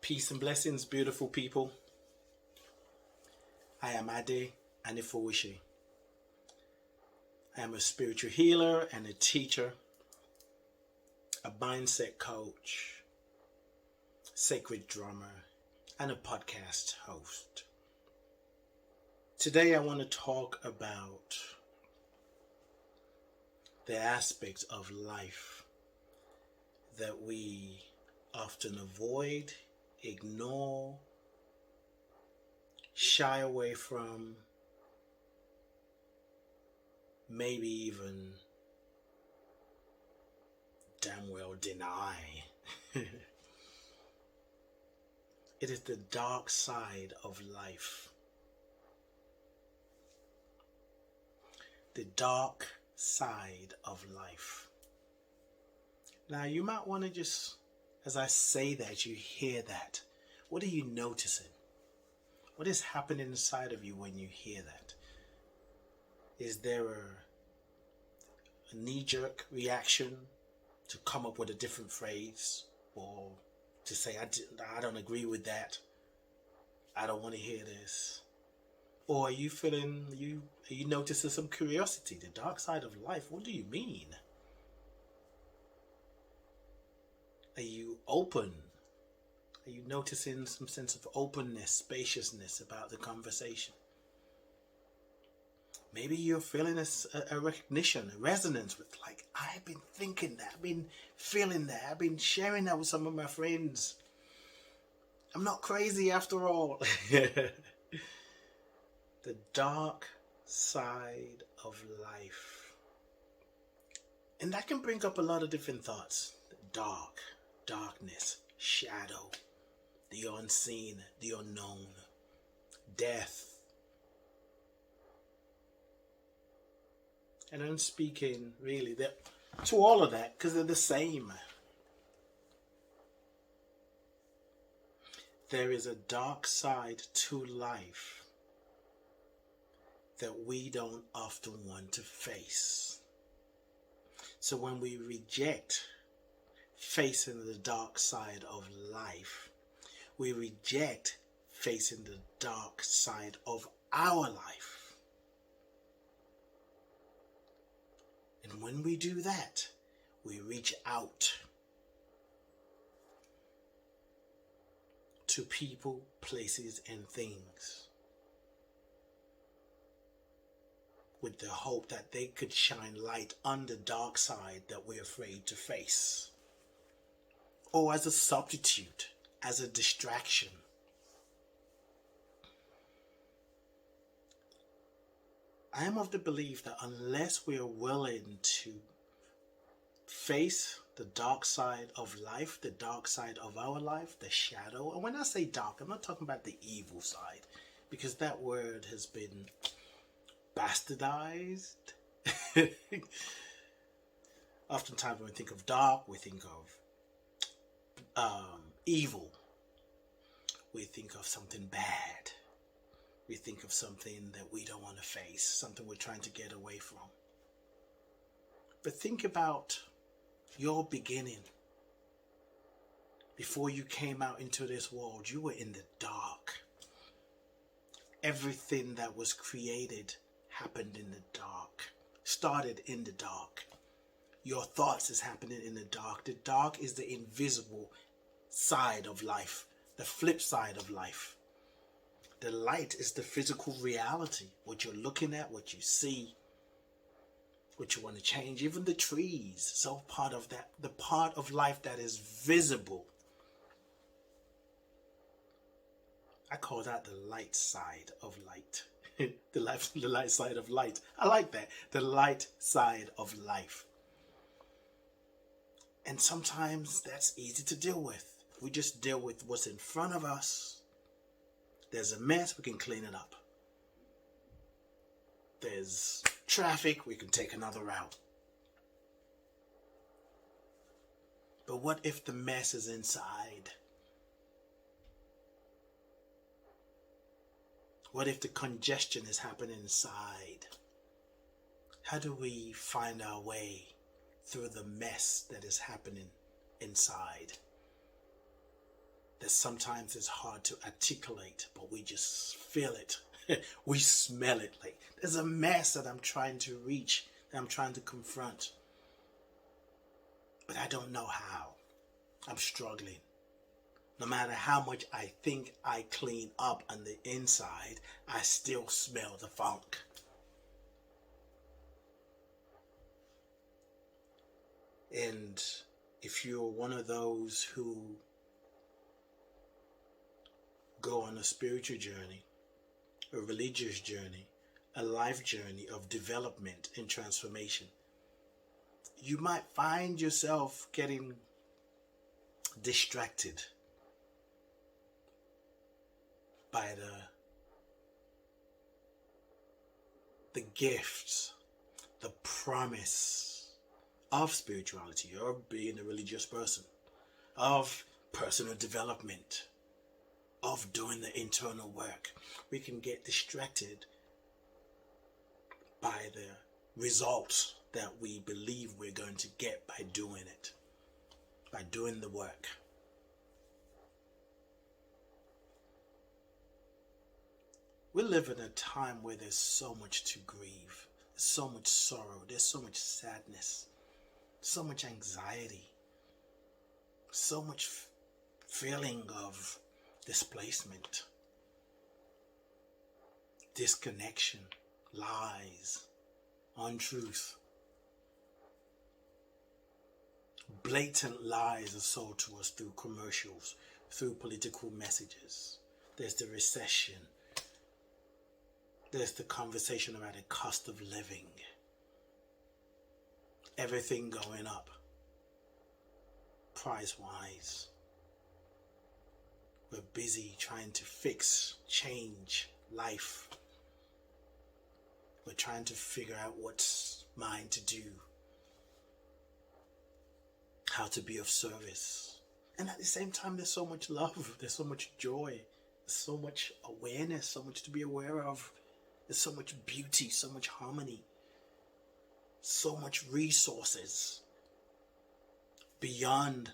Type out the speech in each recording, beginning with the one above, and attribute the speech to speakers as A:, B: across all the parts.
A: Peace and blessings, beautiful people. I am Ade Anifowishi. I am a spiritual healer and a teacher, a mindset coach, sacred drummer, and a podcast host. Today I want to talk about the aspects of life that we often avoid, ignore, shy away from, maybe even damn well deny. It is the dark side of life. The dark side of life. Now you might want to just, as I say that, you hear that. What are you noticing? What is happening inside of you when you hear that? Is there a knee-jerk reaction to come up with a different phrase, or to say, I don't agree with that, I don't want to hear this? Or are you noticing some curiosity? The dark side of life, what do you mean? Are you open? Are you noticing some sense of openness, spaciousness about the conversation? Maybe you're feeling a recognition, a resonance with, like, I've been thinking that, I've been feeling that, I've been sharing that with some of my friends. I'm not crazy after all. The dark side of life. And that can bring up a lot of different thoughts. Dark, darkness, shadow, the unseen, the unknown, death. And I'm speaking really to all of that because they're the same. There is a dark side to life that we don't often want to face. So when we reject facing the dark side of life, we reject facing the dark side of our life. And when we do that, we reach out to people, places, and things with the hope that they could shine light on the dark side that we're afraid to face. Or as a substitute, as a distraction. I am of the belief that unless we are willing to face the dark side of life, the dark side of our life, the shadow, and when I say dark, I'm not talking about the evil side, because that word has been bastardized. Oftentimes when we think of dark, we think of evil. We think of something bad. We think of something that we don't want to face, something we're trying to get away from. But think about your beginning. Before you came out into this world, you were in the dark. Everything that was created happened in the dark, started in the dark. Your thoughts is happening in the dark. The dark is the invisible side of life, the flip side of life. The light is the physical reality, what you're looking at, what you see, what you want to change. Even the trees, so part of that, the part of life that is visible. I call that the light side of light. the light side of light. I like that. The light side of life. And sometimes that's easy to deal with. We just deal with what's in front of us. There's a mess, we can clean it up. There's traffic, we can take another route. But what if the mess is inside? What if the congestion is happening inside? How do we find our way through the mess that is happening inside? that sometimes it's hard to articulate, but we just feel it. We smell it. Like there's a mess that I'm trying to reach, that I'm trying to confront, but I don't know how. I'm struggling. No matter how much I think I clean up on the inside, I still smell the funk. And if you're one of those who go on a spiritual journey, a religious journey, a life journey of development and transformation, you might find yourself getting distracted by the gifts, the promise of spirituality, or being a religious person, of personal development, of doing the internal work. We can get distracted by the results that we believe we're going to get by doing it, by doing the work. We live in a time where there's so much to grieve, there's so much sorrow, there's so much sadness, so much anxiety, so much feeling of displacement, disconnection, lies, untruth. Blatant lies are sold to us through commercials, through political messages. There's the recession. There's the conversation about the cost of living. Everything going up, price-wise. We're busy trying to fix, change life. We're trying to figure out what's mine to do, how to be of service. And at the same time, there's so much love, there's so much joy, there's so much awareness, so much to be aware of. There's so much beauty, so much harmony, so much resources beyond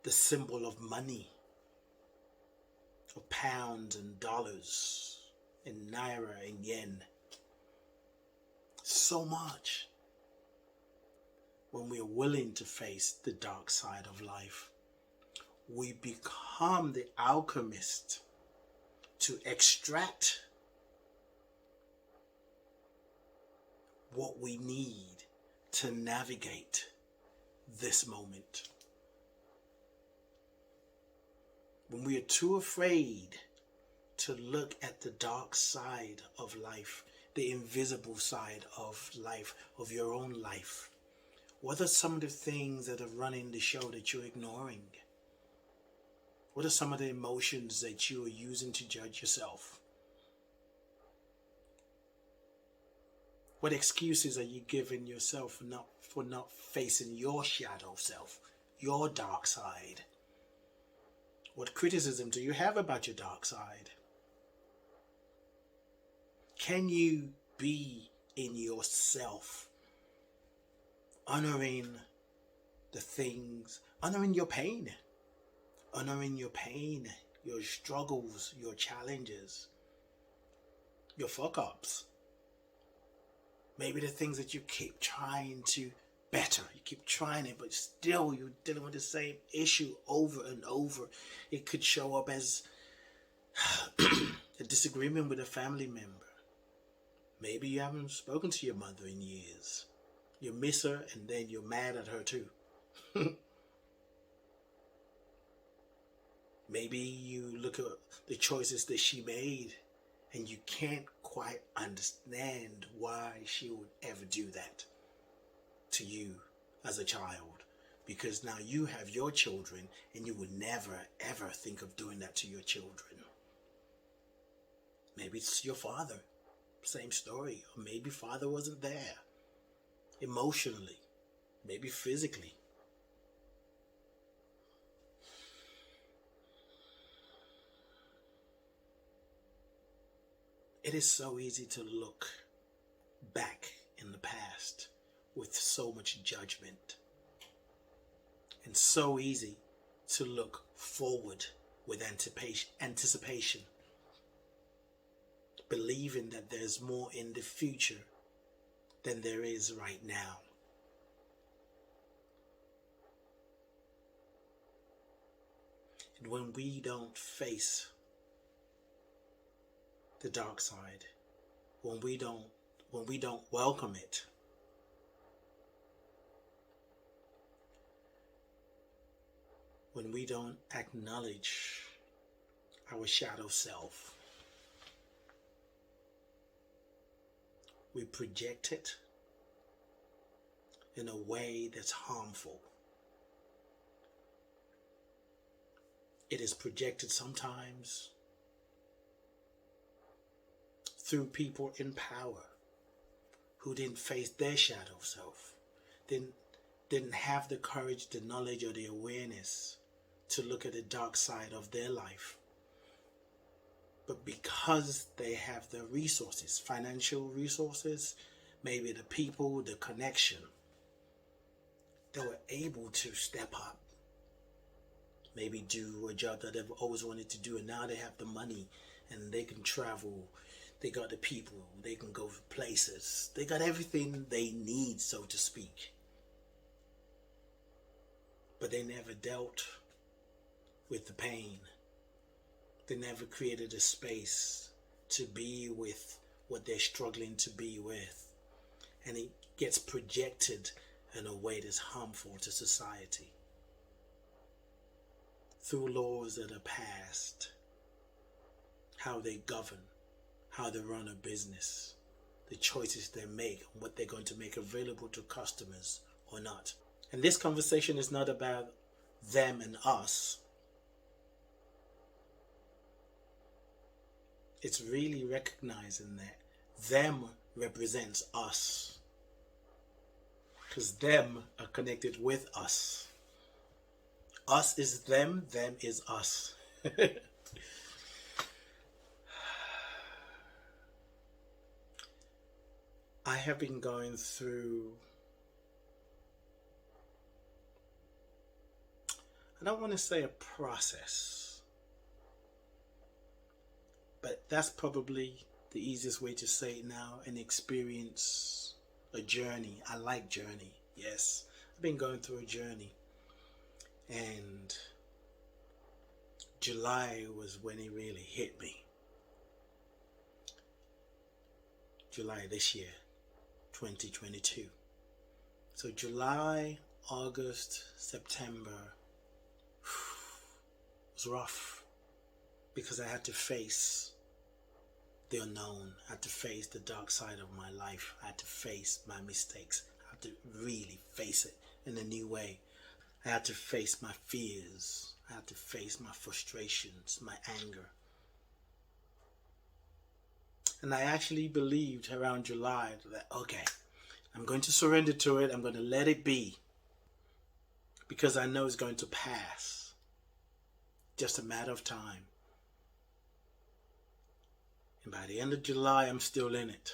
A: the symbol of money, of pounds and dollars and naira and yen. So much. When we are willing to face the dark side of life, we become the alchemist to extract what we need to navigate this moment. When we are too afraid to look at the dark side of life, the invisible side of life, of your own life, what are some of the things that are running the show that you're ignoring? What are some of the emotions that you are using to judge yourself? What excuses are you giving yourself for not facing your shadow self, your dark side? What criticism do you have about your dark side? Can you be in yourself, honoring the things, honoring your pain, your struggles, your challenges, your fuck-ups? Maybe the things that you keep trying to better. You keep trying it, but still you're dealing with the same issue over and over. It could show up as a disagreement with a family member. Maybe you haven't spoken to your mother in years. You miss her and then you're mad at her too. Maybe you look at the choices that she made and you can't quite understand why she would ever do that to you as a child, because now you have your children and you would never ever think of doing that to your children. Maybe it's your father, same story. Or maybe father wasn't there emotionally, maybe physically. It is so easy to look back in the past with so much judgment, and so easy to look forward with anticipation, believing that there's more in the future than there is right now. And when we don't face the dark side, when we don't welcome it, when we don't acknowledge our shadow self, we project it in a way that's harmful. It is projected sometimes through people in power who didn't face their shadow self, didn't have the courage, the knowledge, or the awareness to look at the dark side of their life. But because they have the resources, financial resources, maybe the people, the connection, they were able to step up, maybe do a job that they've always wanted to do, and now they have the money and they can travel, they got the people, they can go places, they got everything they need, so to speak. But they never dealt with the pain. They never created a space to be with what they're struggling to be with. And it gets projected in a way that's harmful to society. Through laws that are passed, how they govern, how they run a business, the choices they make, and what they're going to make available to customers or not. And this conversation is not about them and us. It's really recognizing that them represents us, because them are connected with us. Us is them, them is us. I have been going through, I don't want to say a process, but that's probably the easiest way to say it now, an experience, a journey. I like journey, yes. I've been going through a journey. And July was when it really hit me. July this year, 2022. So July, August, September was rough, because I had to face the unknown. I had to face the dark side of my life. I had to face my mistakes. I had to really face it in a new way. I had to face my fears. I had to face my frustrations, my anger. And I actually believed around July that, okay, I'm going to surrender to it. I'm going to let it be, because I know it's going to pass. Just a matter of time. And by the end of July, I'm still in it.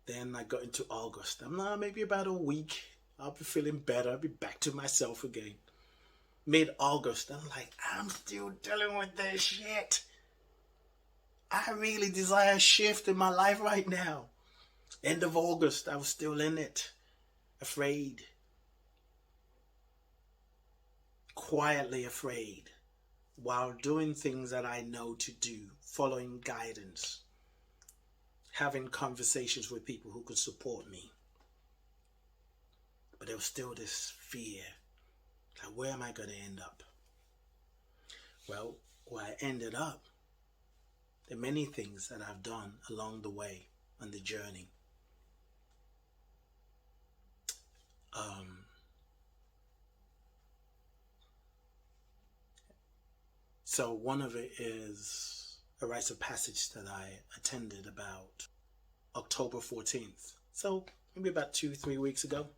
A: Then I got into August. I'm not, maybe about a week. I'll be feeling better. I'll be back to myself again. Mid-August, I'm like, I'm still dealing with this shit. I really desire a shift in my life right now. End of August, I was still in it. Afraid. Quietly afraid. While doing things that I know to do. Following guidance. Having conversations with people who could support me. But there was still this fear. Like, where am I going to end up? Well, where I ended up, there are many things that I've done along the way on the journey. So one of it is a rites of passage that I attended about October 14th. So maybe about 2-3 weeks ago.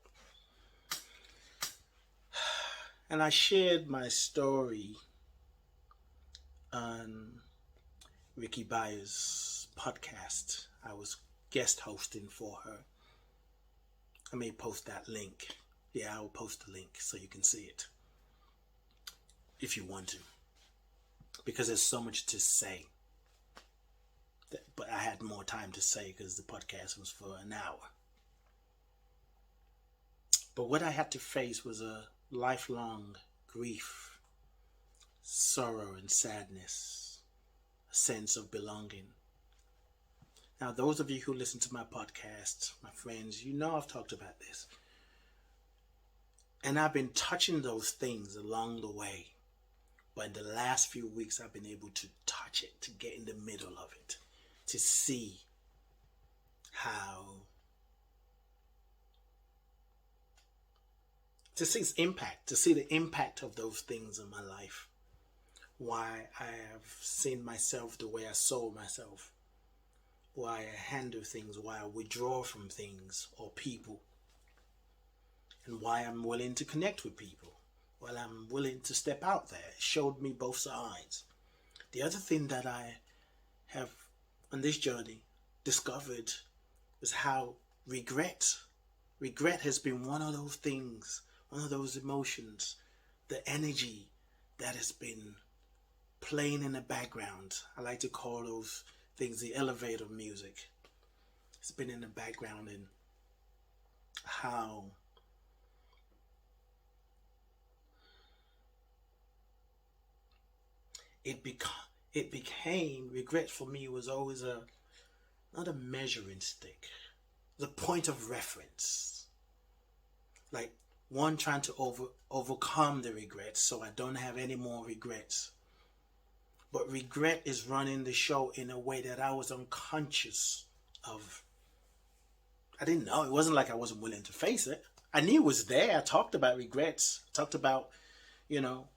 A: And I shared my story on Rickie Byars' podcast. I was guest hosting for her. I may post that link. Yeah, I'll post the link so you can see it. if you want to, because there's so much to say. But I had more time to say because the podcast was for an hour. But what I had to face was a lifelong grief, sorrow and sadness, a sense of belonging. Now, those of you who listen to my podcast, my friends, you know I've talked about this. And I've been touching those things along the way. But in the last few weeks, I've been able to touch it, to get in the middle of it, to see how, to see its impact, to see the impact of those things in my life. Why I have seen myself the way I saw myself. Why I handle things, why I withdraw from things or people. And why I'm willing to connect with people. Why I'm willing to step out there. It showed me both sides. The other thing that I have on this journey discovered is how regret has been one of those things, one of those emotions, the energy that has been playing in the background. I like to call those things the elevator music. It's been in the background, and how it became regret for me was always not a measuring stick, the point of reference. Like one trying to overcome the regrets so I don't have any more regrets. But regret is running the show in a way that I was unconscious of. I didn't know. It wasn't like I wasn't willing to face it. I knew it was there. I talked about regrets. I talked about,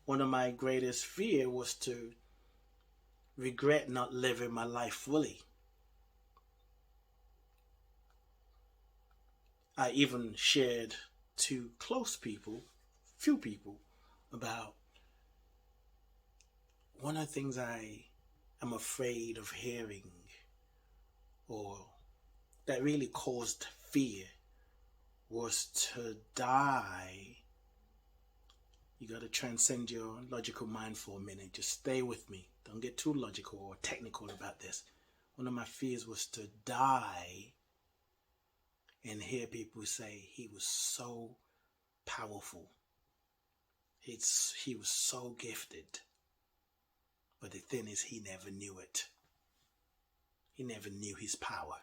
A: one of my greatest fear was to regret not living my life fully. I even shared to close people, few people, about one of the things I am afraid of hearing, or that really caused fear, was to die. You got to transcend your logical mind for a minute. Just stay with me. Don't get too logical or technical about this. One of my fears was to die and hear people say he was so powerful. He was so gifted. But the thing is, he never knew it. He never knew his power.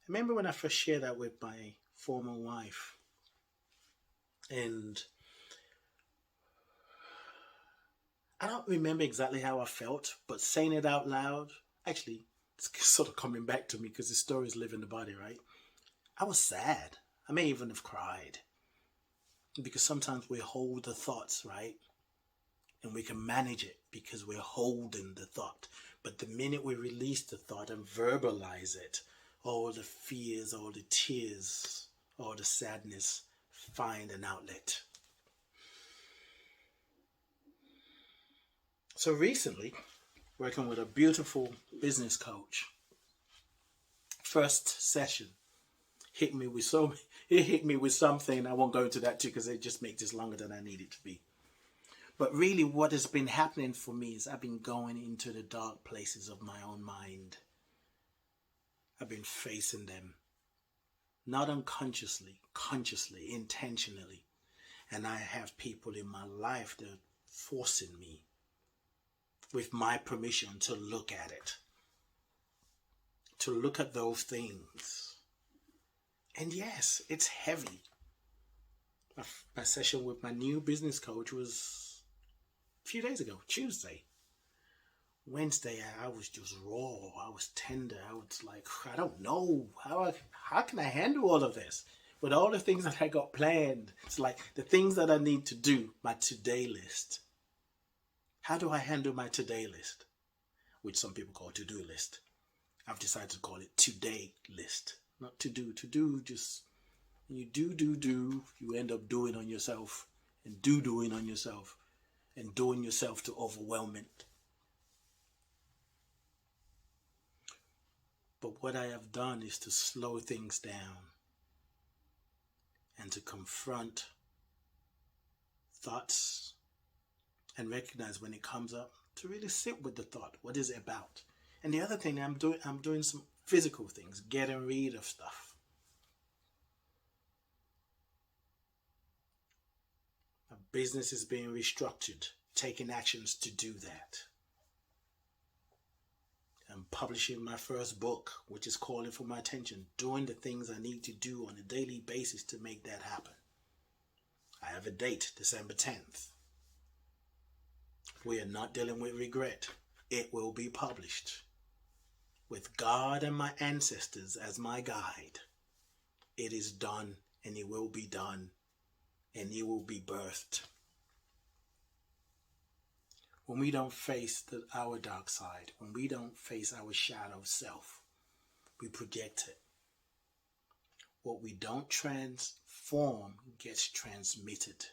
A: I remember when I first shared that with my former wife. And I don't remember exactly how I felt, but saying it out loud, actually, it's sort of coming back to me because the stories live in the body, right? I was sad. I may even have cried. Because sometimes we hold the thoughts, right? And we can manage it because we're holding the thought. But the minute we release the thought and verbalize it, all the fears, all the tears, all the sadness find an outlet. So recently, working with a beautiful business coach, first session hit me with something. I won't go into that too because it just makes this longer than I need it to be. But really what has been happening for me is I've been going into the dark places of my own mind. I've been facing them. Not unconsciously, consciously, intentionally. And I have people in my life that are forcing me, with my permission, to look at it. To look at those things. And yes, it's heavy. My session with my new business coach was a few days ago, Tuesday. Wednesday, I was just raw. I was tender. I was like, I don't know. How can I handle all of this? With all the things that I got planned. It's like the things that I need to do, my to-day list. How do I handle my to-day list? Which some people call to-do list. I've decided to call it to-day list. Not to-do. To-do, just you do. You end up doing on yourself. And doing on yourself. And doing yourself to overwhelming. But what I have done is to slow things down and to confront thoughts, and recognize when it comes up, to really sit with the thought. What is it about? And the other thing I'm doing some physical things, getting rid of stuff. My business is being restructured, taking actions to do that. I'm publishing my first book, which is calling for my attention, doing the things I need to do on a daily basis to make that happen. I have a date, December 10th. We are not dealing with regret. It will be published. With God and my ancestors as my guide, it is done, and it will be done, and it will be birthed. When we don't face our dark side, when we don't face our shadow self, we project it. What we don't transform gets transmitted.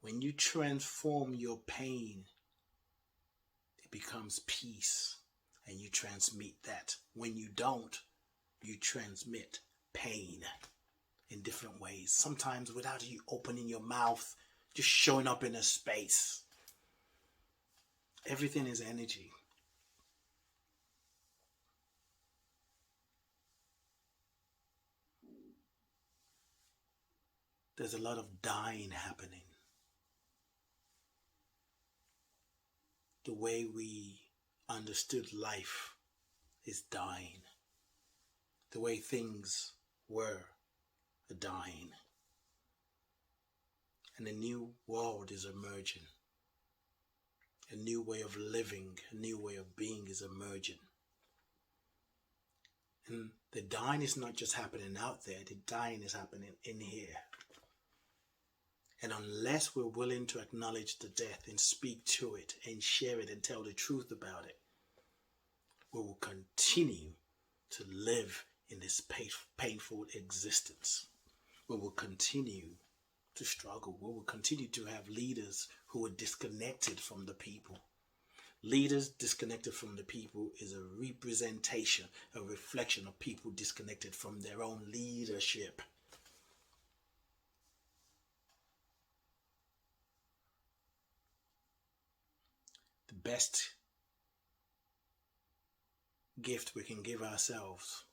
A: When you transform your pain, it becomes peace, and you transmit that. When you don't, you transmit pain in different ways. Sometimes without you opening your mouth, just showing up in a space. Everything is energy. There's a lot of dying happening. The way we understood life is dying. The way things were are dying. And a new world is emerging. A new way of living, a new way of being is emerging. And the dying is not just happening out there, the dying is happening in here. And unless we're willing to acknowledge the death and speak to it and share it and tell the truth about it, we will continue to live in this painful existence. We will continue to struggle. We will continue to have leaders who are disconnected from the people. Leaders disconnected from the people is a representation, a reflection of people disconnected from their own leadership. The best gift we can give ourselves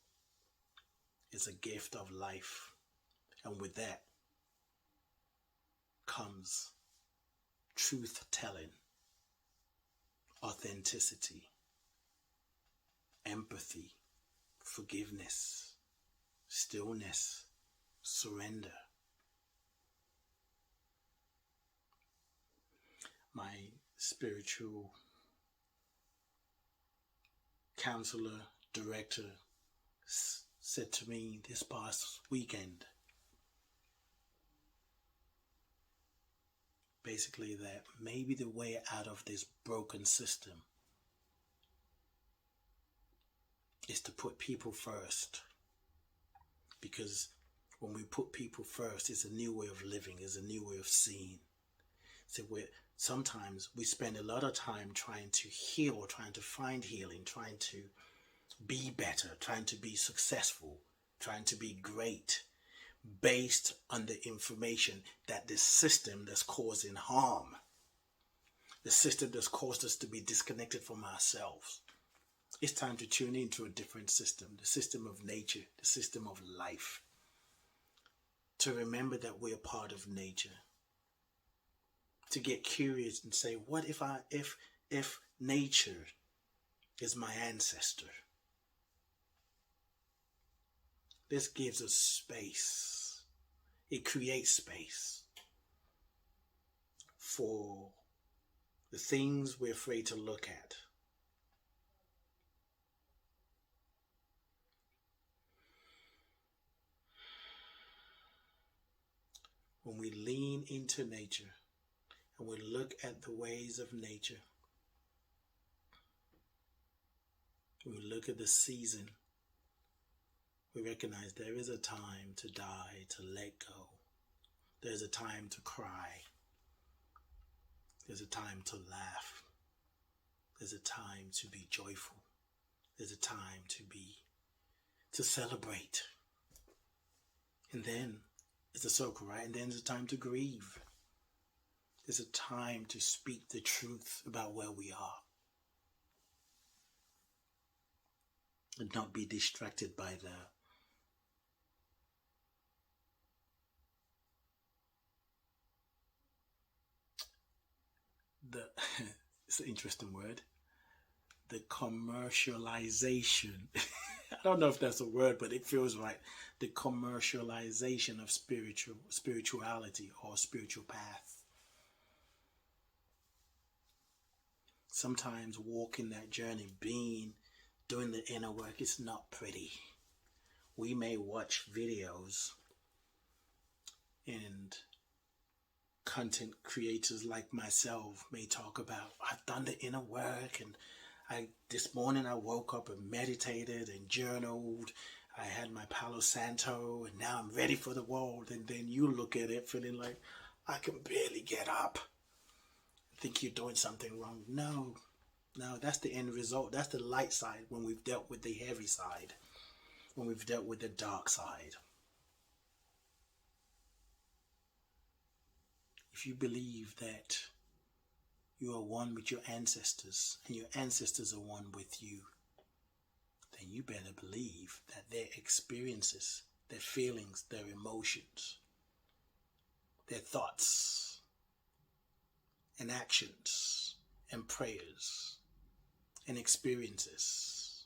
A: is a gift of life. And with that comes truth-telling, authenticity, empathy, forgiveness, stillness, surrender. My spiritual counselor, director said to me this past weekend, basically that maybe the way out of this broken system is to put people first. Because when we put people first, it's a new way of living, it's a new way of seeing. So sometimes we spend a lot of time trying to heal, trying to find healing, trying to be better, trying to be successful, trying to be great, based on the information that the system that's causing harm, the system that's caused us to be disconnected from ourselves. It's time to tune into a different system, the system of nature, the system of life. To remember that we're part of nature. To get curious and say, what if nature is my ancestor? This gives us space. It creates space for the things we're afraid to look at. When we lean into nature and we look at the ways of nature, when we look at the season, we recognize there is a time to die, to let go. There's a time to cry. There's a time to laugh. There's a time to be joyful. There's a time to celebrate. And then it's a circle, right? And then there's a time to grieve. It's a time to speak the truth about where we are and not be distracted by the it's an interesting word, the commercialization. I don't know if that's a word, but it feels right. The commercialization of spirituality or spiritual path. Sometimes walking that journey, doing the inner work, it's not pretty. We may watch videos and content creators like myself may talk about, I've done the inner work, and this morning I woke up and meditated and journaled. I had my Palo Santo and now I'm ready for the world. And then you look at it feeling like, I can barely get up. I think you're doing something wrong. No, that's the end result. That's the light side when we've dealt with the heavy side, when we've dealt with the dark side. If you believe that you are one with your ancestors and your ancestors are one with you, then you better believe that their experiences, their feelings, their emotions, their thoughts and actions and prayers and experiences,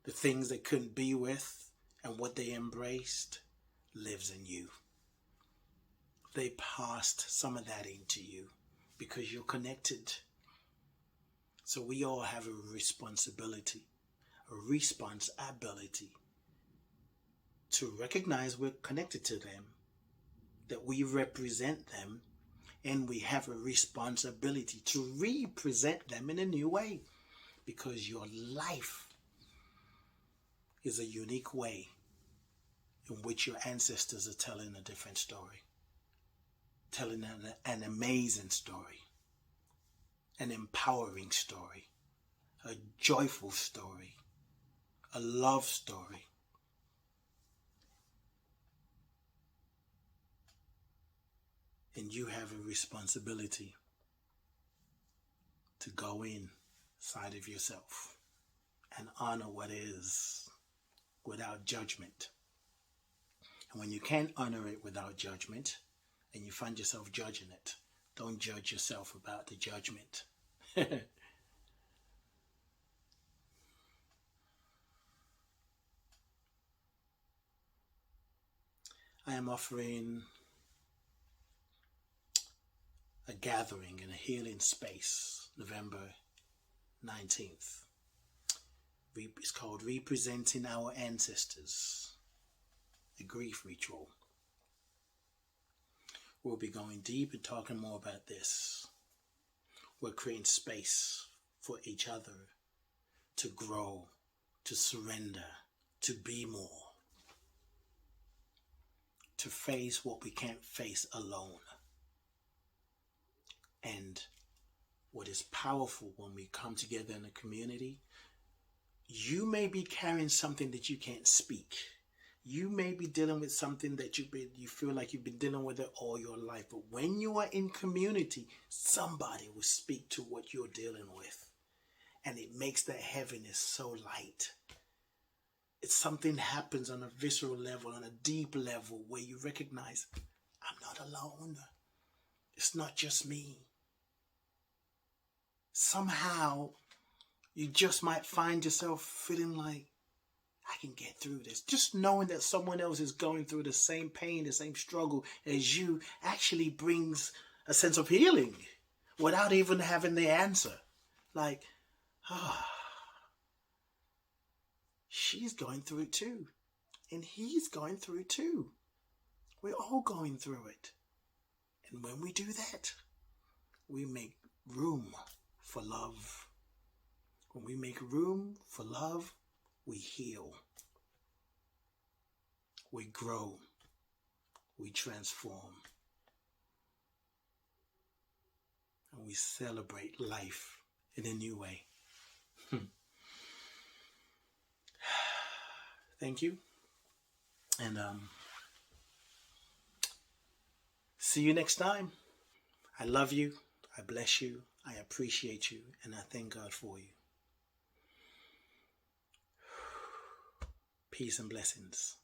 A: the things they couldn't be with and what they embraced lives in you. They passed some of that into you because you're connected. So we all have a responsibility to recognize we're connected to them, that we represent them, and we have a responsibility to represent them in a new way, because your life is a unique way in which your ancestors are telling a different story, telling an amazing story, an empowering story, a joyful story, a love story. And you have a responsibility to go inside of yourself and honor what is without judgment. And when you can't honor it without judgment and you find yourself judging it, don't judge yourself about the judgment. I am offering a gathering in a healing space, November 19th. It's called Representing Our Ancestors, a grief ritual. We'll be going deep and talking more about this. We're creating space for each other to grow, to surrender, to be more, to face what we can't face alone. And what is powerful when we come together in a community, you may be carrying something that you can't speak. You may be dealing with something that you feel like you've been dealing with it all your life. But when you are in community, somebody will speak to what you're dealing with. And it makes that heaviness so light. It's something happens on a visceral level, on a deep level, where you recognize, I'm not alone. It's not just me. Somehow, you just might find yourself feeling like, I can get through this. Just knowing that someone else is going through the same pain, the same struggle as you, actually brings a sense of healing without even having the answer. Like, she's going through it too. And he's going through it too. We're all going through it. And when we do that, we make room for love. When we make room for love, we heal. We grow. We transform. And we celebrate life in a new way. Thank you. And see you next time. I love you. I bless you. I appreciate you. And I thank God for you. Peace and blessings.